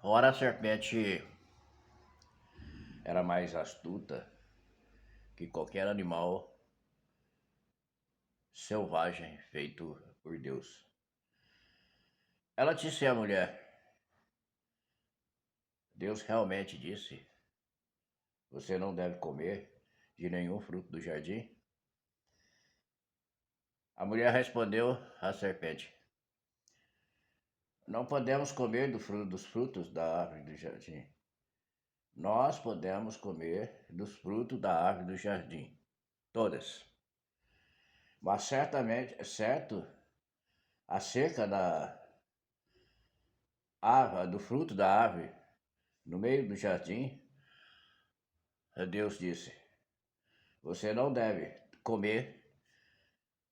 Ora, a serpente era mais astuta que qualquer animal selvagem feito por Deus. Ela disse à mulher: Deus realmente disse: Você não deve comer de nenhum fruto do jardim? A mulher respondeu à serpente: Não podemos comer dos frutos da árvore do jardim. Nós podemos comer dos frutos da árvore do jardim, todas. Mas certamente, é certo, acerca do fruto da árvore no meio do jardim, Deus disse: Você não deve comer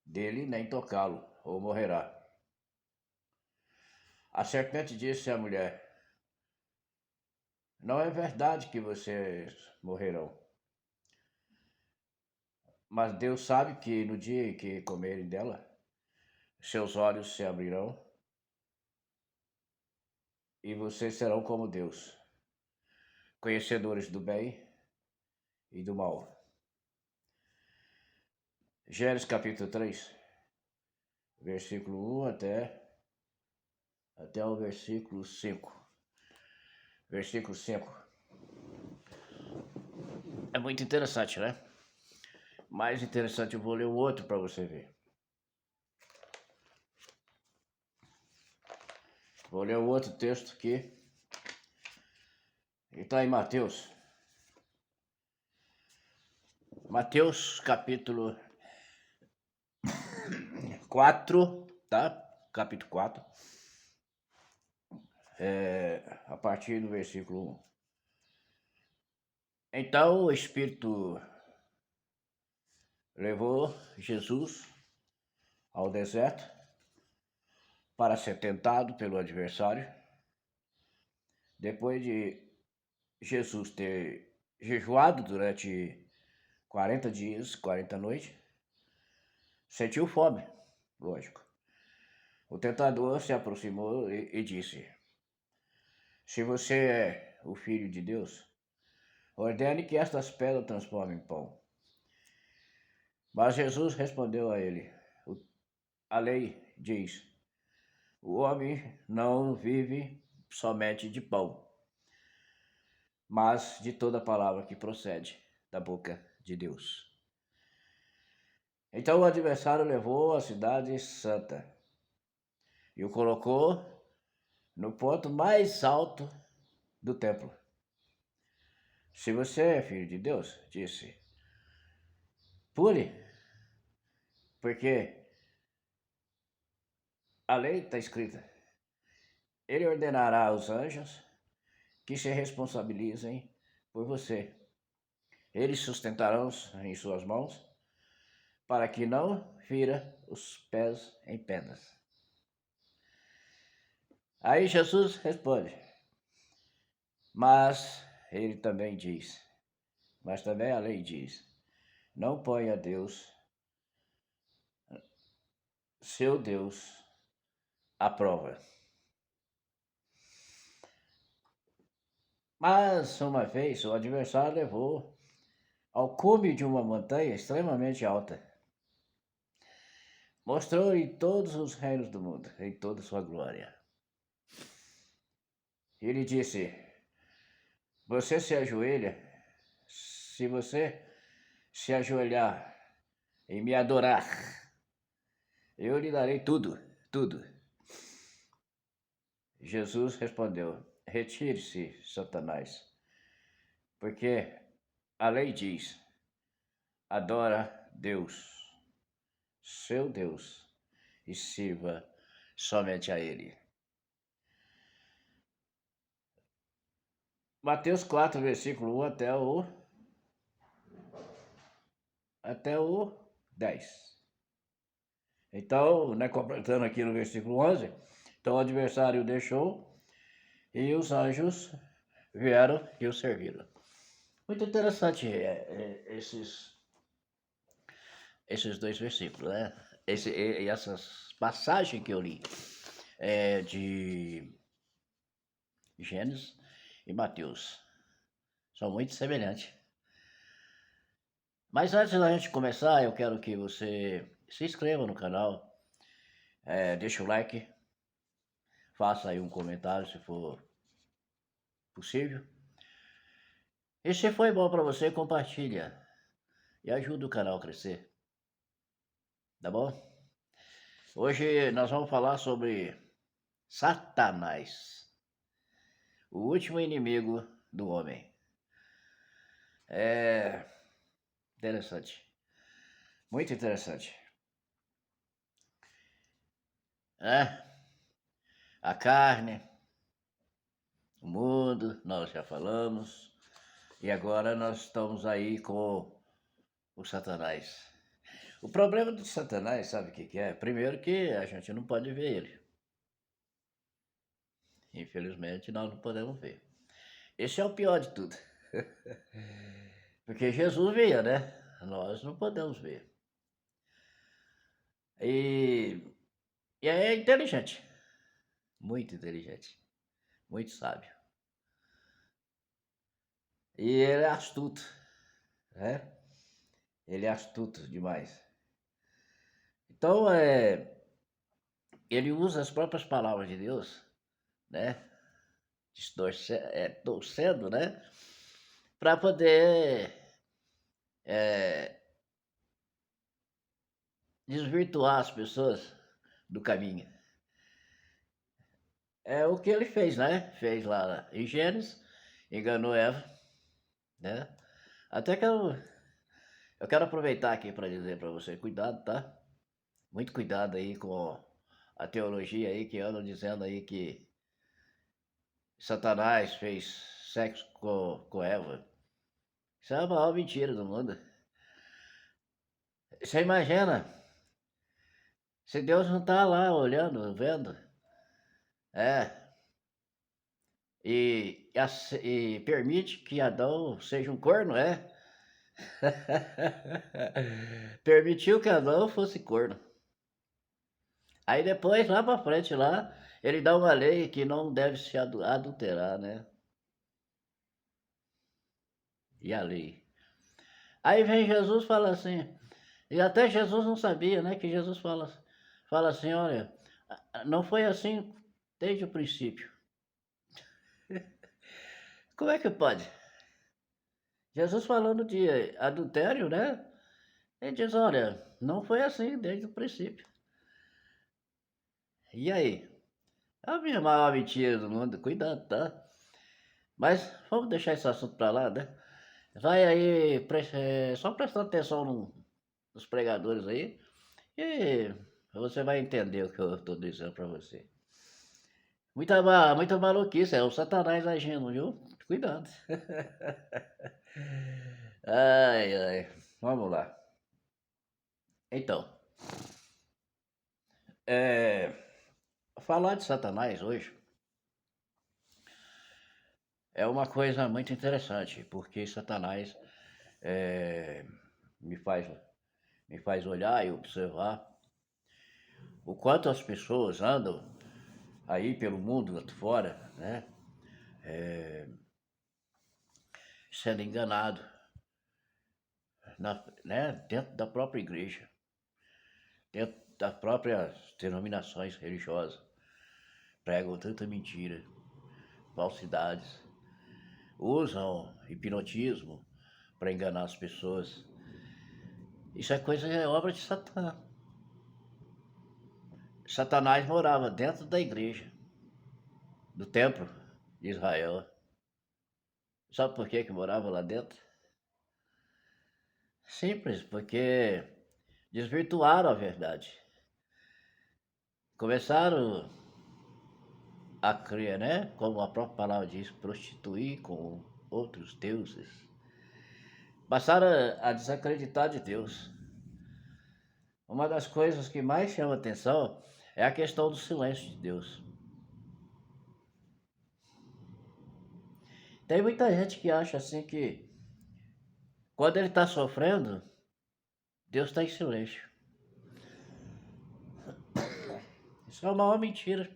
dele nem tocá-lo, ou morrerá. A serpente disse à mulher: Não é verdade que vocês morrerão. Mas Deus sabe que no dia em que comerem dela, seus olhos se abrirão e vocês serão como Deus, conhecedores do bem e do mal. Gênesis capítulo 3, versículo 1 até o versículo 5. Versículo 5. É muito interessante, né? Mais interessante, eu vou ler o outro para você ver. Vou ler o outro texto aqui. Ele está em Mateus. Mateus capítulo 4, tá? Capítulo 4. A partir do versículo 1. Então o Espírito levou Jesus ao deserto para ser tentado pelo adversário. Depois de Jesus ter jejuado durante 40 dias, 40 noites, sentiu fome, lógico. O tentador se aproximou e disse: Se você é o Filho de Deus, ordene que estas pedras transformem em pão. Mas Jesus respondeu a ele: A lei diz: O homem não vive somente de pão, mas de toda palavra que procede da boca de Deus. Então o adversário levou a cidade santa e o colocou no ponto mais alto do templo. Se você é filho de Deus, disse, pule, porque a lei está escrita. Ele ordenará aos anjos que se responsabilizem por você. Eles sustentarão em suas mãos para que não fira os pés em pedras. Aí Jesus responde, mas também a lei diz, não ponha seu Deus, à prova. Mas uma vez o adversário levou ao cume de uma montanha extremamente alta. Mostrou-lhe todos os reinos do mundo, em toda sua glória. Ele disse, você se ajoelha, se você se ajoelhar e me adorar, eu lhe darei tudo, tudo. Jesus respondeu, retire-se, Satanás, porque a lei diz, adora Deus, seu Deus, e sirva somente a Ele. Mateus 4, versículo 1 até o 10. Então, completando aqui no versículo 11, então o adversário deixou e os anjos vieram e o serviram. Muito interessante esses dois versículos, né? Essas passagens que eu li de Gênesis e Mateus. São muito semelhantes. Mas antes da gente começar, eu quero que você se inscreva no canal, deixa o like, faça aí um comentário se for possível. E se foi bom para você, compartilha e ajuda o canal a crescer, tá bom? Hoje nós vamos falar sobre Satanás, o último inimigo do homem. É interessante, muito interessante. A carne, o mundo, nós já falamos, e agora nós estamos aí com o Satanás. O problema do Satanás, sabe o que é? Primeiro que a gente não pode ver ele. Infelizmente nós não podemos ver. Esse é o pior de tudo. Porque Jesus via, né? Nós não podemos ver. E é inteligente. Muito inteligente. Muito sábio. E ele é astuto, né? Ele é astuto demais. Então, ele usa as próprias palavras de Deus, né? Torcendo, né? Para poder desvirtuar as pessoas do caminho. É o que ele fez, né? Fez lá em Gênesis, enganou Eva, né? Até que eu quero aproveitar aqui para dizer para você, cuidado, tá? Muito cuidado aí com a teologia aí que andam dizendo aí que Satanás fez sexo com Eva. Isso é a maior mentira do mundo. Você imagina, se Deus não tá lá olhando, vendo, e permite que Adão seja um corno, permitiu que Adão fosse corno. Aí depois, lá pra frente, lá, ele dá uma lei que não deve se adulterar, né? E a lei. Aí vem Jesus e fala assim, e até Jesus não sabia, né? Que Jesus fala assim, olha, não foi assim desde o princípio. Como é que pode? Jesus falando de adultério, né? Ele diz, olha, não foi assim desde o princípio. E aí? É a minha maior mentira do mundo, cuidado, tá? Mas vamos deixar esse assunto pra lá, né? Vai aí, só prestando atenção nos pregadores aí, e você vai entender o que eu tô dizendo pra você. Muita maluquice, é o Satanás agindo, viu? Cuidado. Ai, ai, vamos lá. Então, falar de Satanás hoje é uma coisa muito interessante, porque Satanás me faz olhar e observar o quanto as pessoas andam aí pelo mundo, lá fora, né? Sendo enganado, né? Dentro da própria igreja, dentro das próprias denominações religiosas, pregam tanta mentira, falsidades, usam hipnotismo para enganar as pessoas. Isso é obra de Satã. Satanás morava dentro da igreja, do templo de Israel. Sabe por que morava lá dentro? Simples, porque desvirtuaram a verdade. Começaram a crer, né? Como a própria palavra diz, prostituir com outros deuses. Passaram a desacreditar de Deus. Uma das coisas que mais chama atenção é a questão do silêncio de Deus. Tem muita gente que acha assim que quando ele está sofrendo, Deus está em silêncio. Isso é uma maior mentira.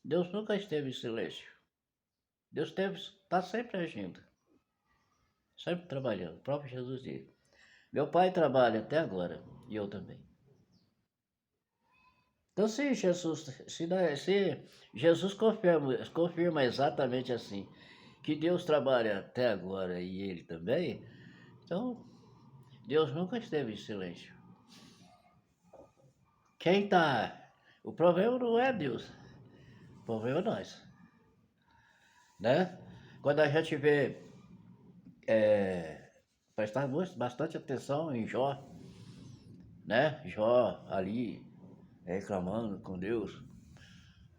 Deus nunca esteve em silêncio. Deus está sempre agindo, sempre trabalhando. O próprio Jesus disse. Meu pai trabalha até agora e eu também. Então, se Jesus confirma exatamente assim, que Deus trabalha até agora e ele também, então Deus nunca esteve em silêncio. Quem tá. O problema não é Deus, o problema é nós. Né? Quando a gente vê. Prestar bastante atenção em Jó, né? Jó ali reclamando com Deus.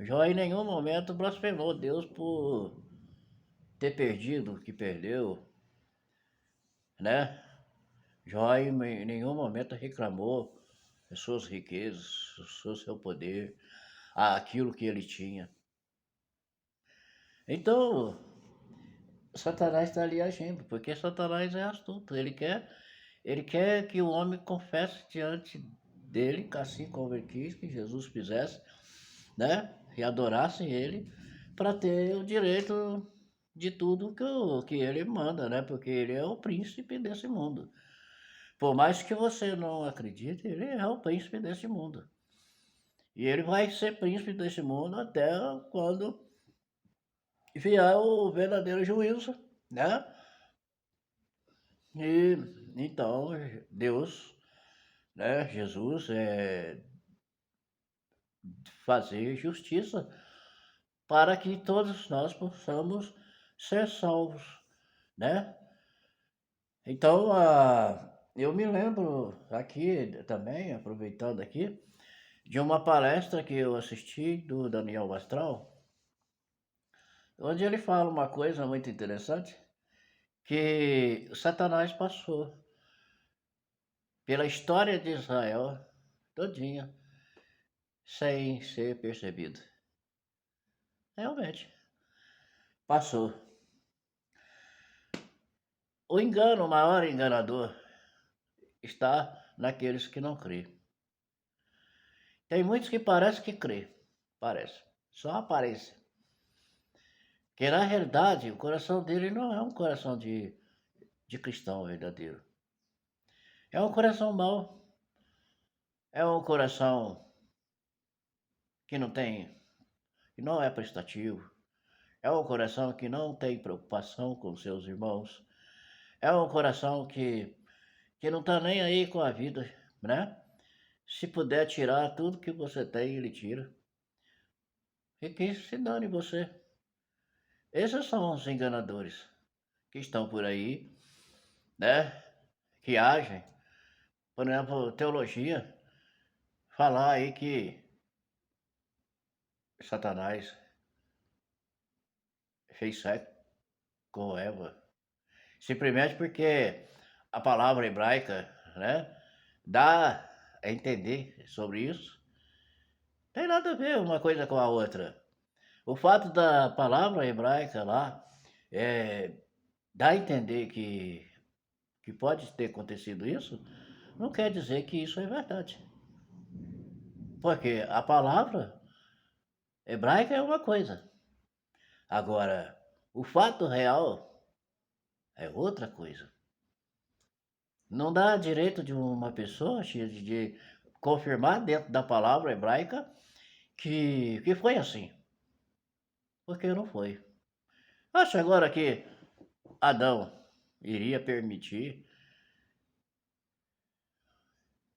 Jó em nenhum momento blasfemou Deus por ter perdido o que perdeu, né? Jó em nenhum momento reclamou das suas riquezas, do seu poder, aquilo que ele tinha. Então, Satanás está ali agindo, porque Satanás é astuto. Ele quer que o homem confesse diante dele, assim como ele quis que Jesus fizesse, né? E adorasse ele, para ter o direito de tudo que ele manda, né? Porque ele é o príncipe desse mundo. Por mais que você não acredite, ele é o príncipe desse mundo. E ele vai ser príncipe desse mundo até quando vier o verdadeiro juízo, né? E então Deus, né, Jesus fazer justiça para que todos nós possamos ser salvos, né? Então, eu me lembro aqui também, aproveitando aqui, de uma palestra que eu assisti do Daniel Astral, onde ele fala uma coisa muito interessante, que Satanás passou pela história de Israel todinha sem ser percebido. Realmente, passou. O engano, o maior enganador, está naqueles que não crêem. Tem muitos que parecem que crê, parece, só aparece. Que na realidade o coração dele não é um coração de cristão verdadeiro. É um coração mau, é um coração que que não é prestativo, é um coração que não tem preocupação com seus irmãos, é um coração que não está nem aí com a vida, né? Se puder tirar tudo que você tem, ele tira. E que se dane você. Esses são os enganadores que estão por aí, né? Que agem. Por exemplo, teologia, falar aí que Satanás fez sexo com Eva. Simplesmente porque a palavra hebraica, né? Dá a entender sobre isso. Tem nada a ver uma coisa com a outra. O fato da palavra hebraica lá dá a entender que pode ter acontecido isso, não quer dizer que isso é verdade. Porque a palavra hebraica é uma coisa. Agora, o fato real é outra coisa. Não dá direito de uma pessoa de confirmar dentro da palavra hebraica que foi assim. Porque não foi. Acho agora que Adão iria permitir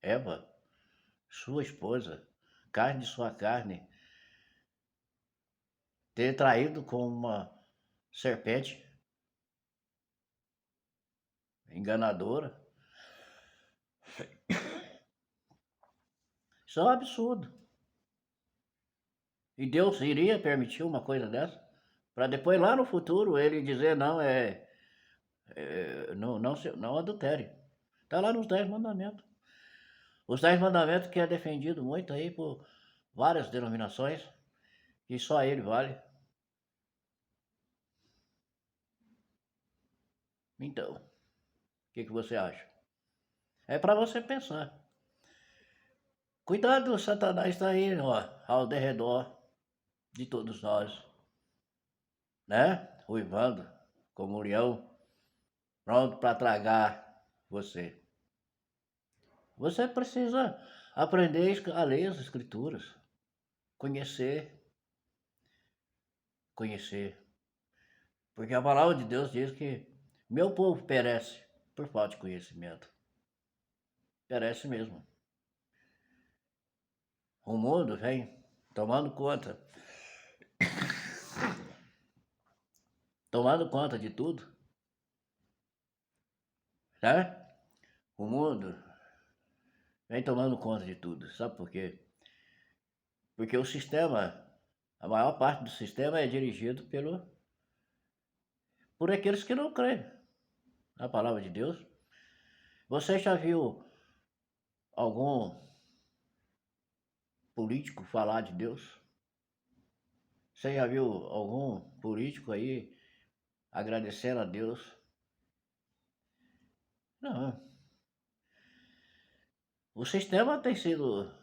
Eva, sua esposa, carne de sua carne, ter traído com uma serpente enganadora. Isso é um absurdo. E Deus iria permitir uma coisa dessa? Para depois lá no futuro ele dizer não, não adultere. Está lá nos 10 mandamentos. Os 10 mandamentos que é defendido muito aí por várias denominações, que só ele vale. Então, o que você acha? É para você pensar. Cuidado, Satanás está aí, ó, ao derredor de todos nós, né? uivando como um leão, pronto para tragar você. Você precisa aprender a ler as escrituras, conhecer, porque a palavra de Deus diz que meu povo perece por falta de conhecimento. Perece mesmo. O mundo vem tomando conta de tudo, né? O mundo vem tomando conta de tudo. Sabe por quê? Porque o sistema, a maior parte do sistema é dirigido por aqueles que não creem na palavra de Deus. Você já viu algum político falar de Deus? Você já viu algum político aí agradecendo a Deus? Não. O sistema tem sido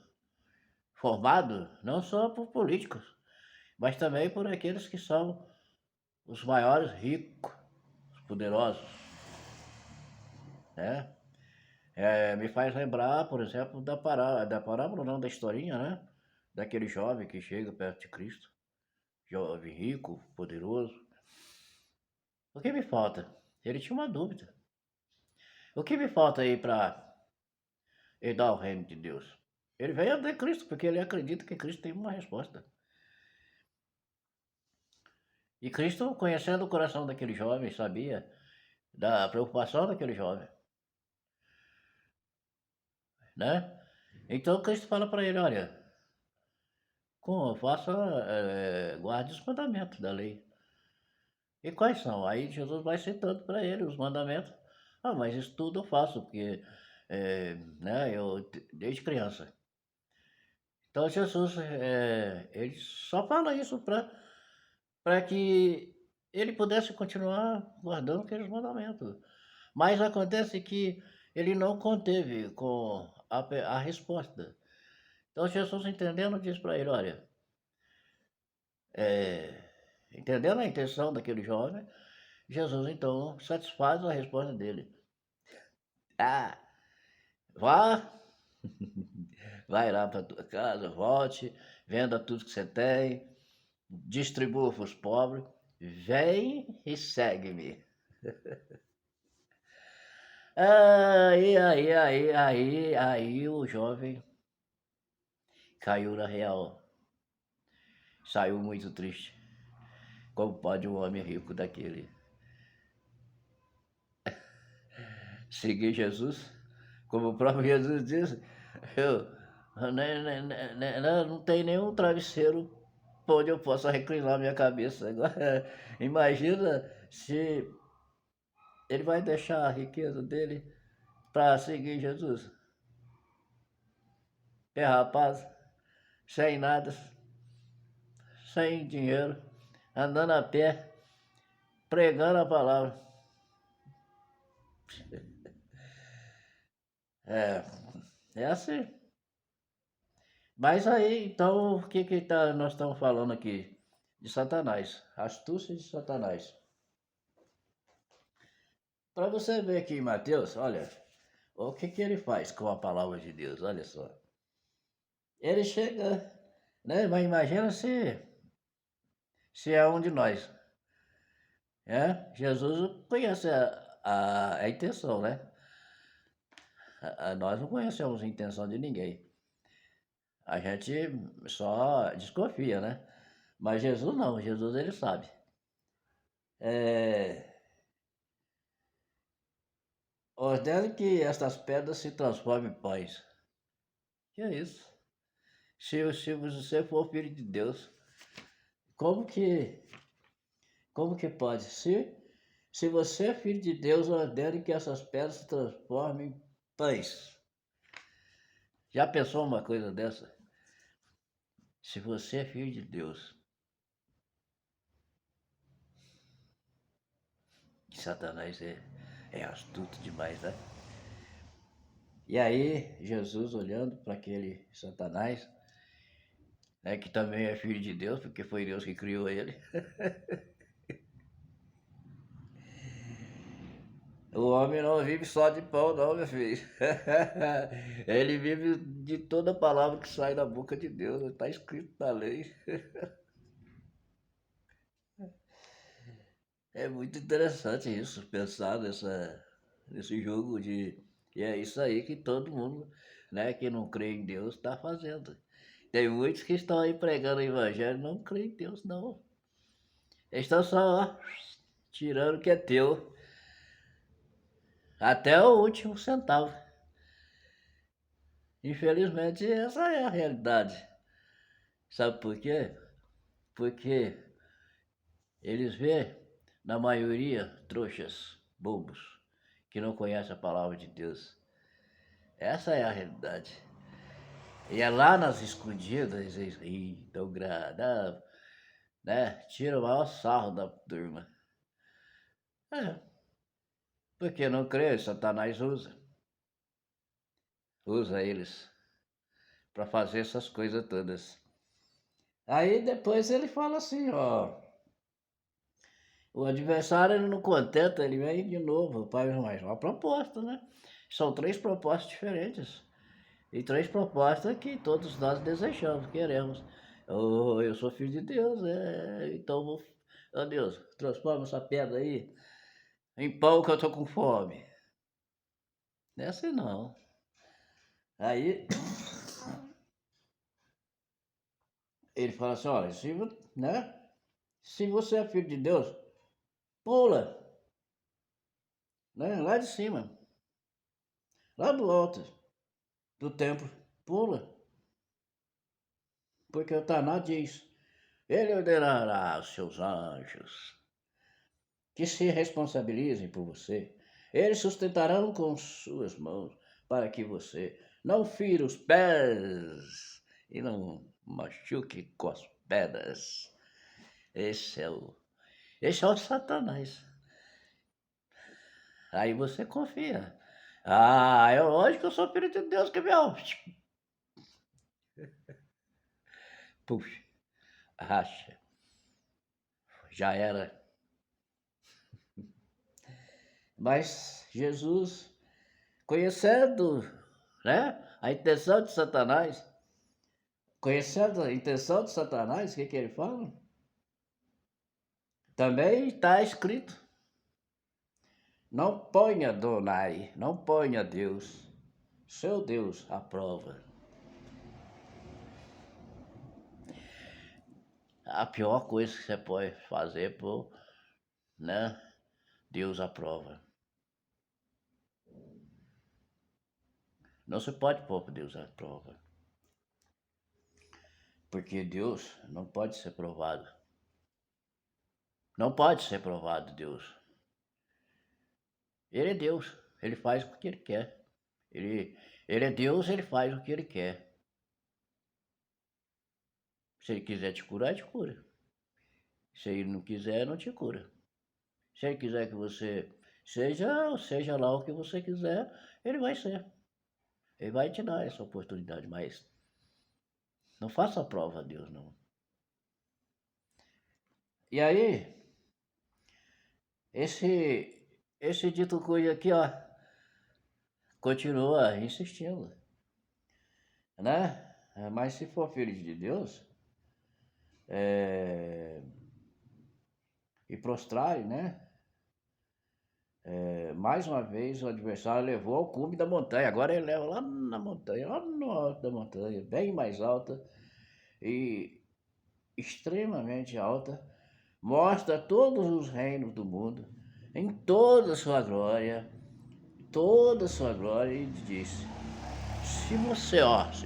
formado não só por políticos, mas também por aqueles que são os maiores ricos, os poderosos, né? Me faz lembrar, por exemplo, da parábola não, da historinha, né? Daquele jovem que chega perto de Cristo, jovem rico, poderoso. O que me falta? Ele tinha uma dúvida. O que me falta aí para herdar o reino de Deus? Ele veio até Cristo, porque ele acredita que Cristo tem uma resposta. E Cristo, conhecendo o coração daquele jovem, sabia da preocupação daquele jovem, né? Então Cristo fala para ele, olha, guarde os mandamentos da lei. E quais são? Aí Jesus vai citando para ele os mandamentos. Ah, mas isso tudo eu faço, porque né, eu desde criança. Então Jesus, ele só fala isso para que ele pudesse continuar guardando aqueles mandamentos. Mas acontece que ele não conteve com a resposta. Então Jesus, entendendo, diz para ele, olha, entendendo a intenção daquele jovem, Jesus então satisfaz a resposta dele. Ah, vá, vai lá para tua casa, volte, venda tudo que você tem, distribua para os pobres, vem e segue-me. Aí o jovem caiu na real. Saiu muito triste. Como pode um homem rico daquele seguir Jesus? Como o próprio Jesus disse, eu não tem nenhum travesseiro onde eu possa reclinar minha cabeça. Agora, imagina se ele vai deixar a riqueza dele para seguir Jesus. É rapaz, sem nada, sem dinheiro, andando a pé, pregando a palavra. É assim. Mas aí, então, o que nós estamos falando aqui? De Satanás, astúcia de Satanás. Para você ver aqui em Mateus, olha, o que ele faz com a palavra de Deus, olha só. Ele chega, né, mas imagina se é um de nós. Jesus conhece a intenção, né? Nós não conhecemos a intenção de ninguém. A gente só desconfia, né? Mas Jesus não, Jesus ele sabe. Ordene que estas pedras se transformem em pães. Que é isso? Se você for filho de Deus, como que, como que pode? Se você é filho de Deus, ordene que essas pedras se transformem em pães. Já pensou uma coisa dessa? Se você é filho de Deus, que Satanás é astuto demais, né? E aí, Jesus olhando para aquele Satanás, né, que também é filho de Deus, porque foi Deus que criou ele, O homem não vive só de pão, não, meu filho. Ele vive de toda palavra que sai da boca de Deus. Está escrito na lei. É muito interessante isso, pensar nesse jogo de. E é isso aí que todo mundo, né, que não crê em Deus, está fazendo. Tem muitos que estão aí pregando o evangelho e não creem em Deus, não. Eles estão só ó, tirando o que é teu, até o último centavo. Infelizmente, essa é a realidade. Sabe por quê? Porque eles vê, na maioria, trouxas, bobos, que não conhecem a palavra de Deus. Essa é a realidade. E é lá nas escondidas, eles riem, tão grada, né? Tira o maior sarro da turma. É, porque não crê, Satanás usa eles para fazer essas coisas todas. Aí depois ele fala assim, ó, o adversário ele não contenta, ele vem de novo, faz mais uma proposta, né? São 3 propostas diferentes. E 3 propostas que todos nós desejamos, queremos. Eu sou filho de Deus, então vou. Ó Deus, transforma essa pedra aí em pão que eu tô com fome. Não é assim não. Aí ele fala assim, olha, né? Se você é filho de Deus, pula, né? Lá de cima, lá do alto do templo, pula. Porque o Taná diz, ele ordenará aos seus anjos que se responsabilizem por você. Eles sustentarão com suas mãos para que você não fira os pés e não machuque com as pedras. Esse é o, esse é o Satanás. Aí você confia. Ah, é lógico que eu sou filho de Deus, que meu. Puxa, racha. Já era. Mas Jesus, conhecendo, né, a intenção de Satanás, conhecendo a intenção de Satanás, o que ele fala? Também está escrito: não ponha Adonai, não ponha Deus, seu Deus à prova. A pior coisa que você pode fazer por, né, Deus à prova. Não se pode pôr Deus à prova. Porque Deus não pode ser provado. Não pode ser provado Deus. Ele é Deus, ele faz o que ele quer. Ele é Deus, ele faz o que ele quer. Se ele quiser te curar, te cura. Se ele não quiser, não te cura. Se ele quiser que você seja lá o que você quiser, ele vai ser. Ele vai te dar essa oportunidade, mas não faça a prova a Deus, não. E aí, esse dito cujo aqui, ó, continua insistindo, né? Mas se for filho de Deus, e prostrar, né? Mais uma vez o adversário levou ao cume da montanha. Agora ele leva lá na montanha, lá no alto da montanha, bem mais alta e extremamente alta. Mostra todos os reinos do mundo em toda a sua glória, e disse: se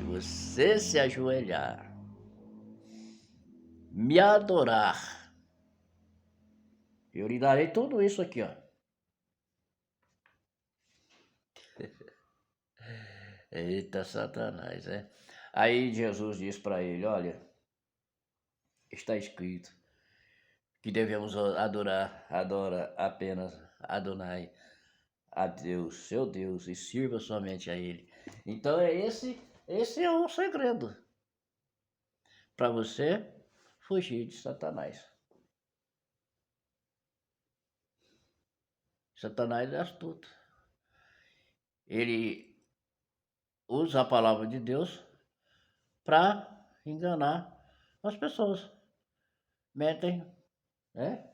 você se ajoelhar, me adorar, eu lhe darei tudo isso aqui, ó. Eita Satanás, né? Aí Jesus diz para ele: olha, está escrito que devemos adora apenas Adonai, a Deus, seu Deus, e sirva somente a Ele. Então esse é o segredo para você fugir de Satanás. Satanás é astuto. Ele usa a palavra de Deus para enganar as pessoas. Mentem, né?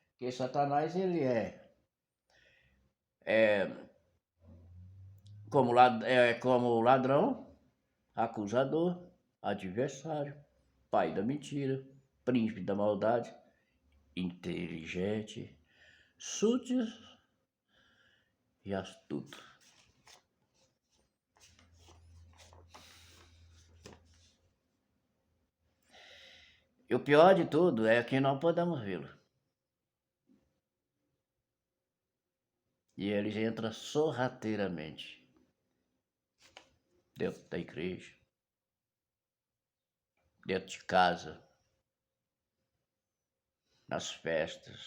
Porque Satanás ele é como ladrão, acusador, adversário, pai da mentira, príncipe da maldade, inteligente, sutil e astuto. E o pior de tudo é que não podemos vê-lo. E eles entram sorrateiramente dentro da igreja, dentro de casa, nas festas,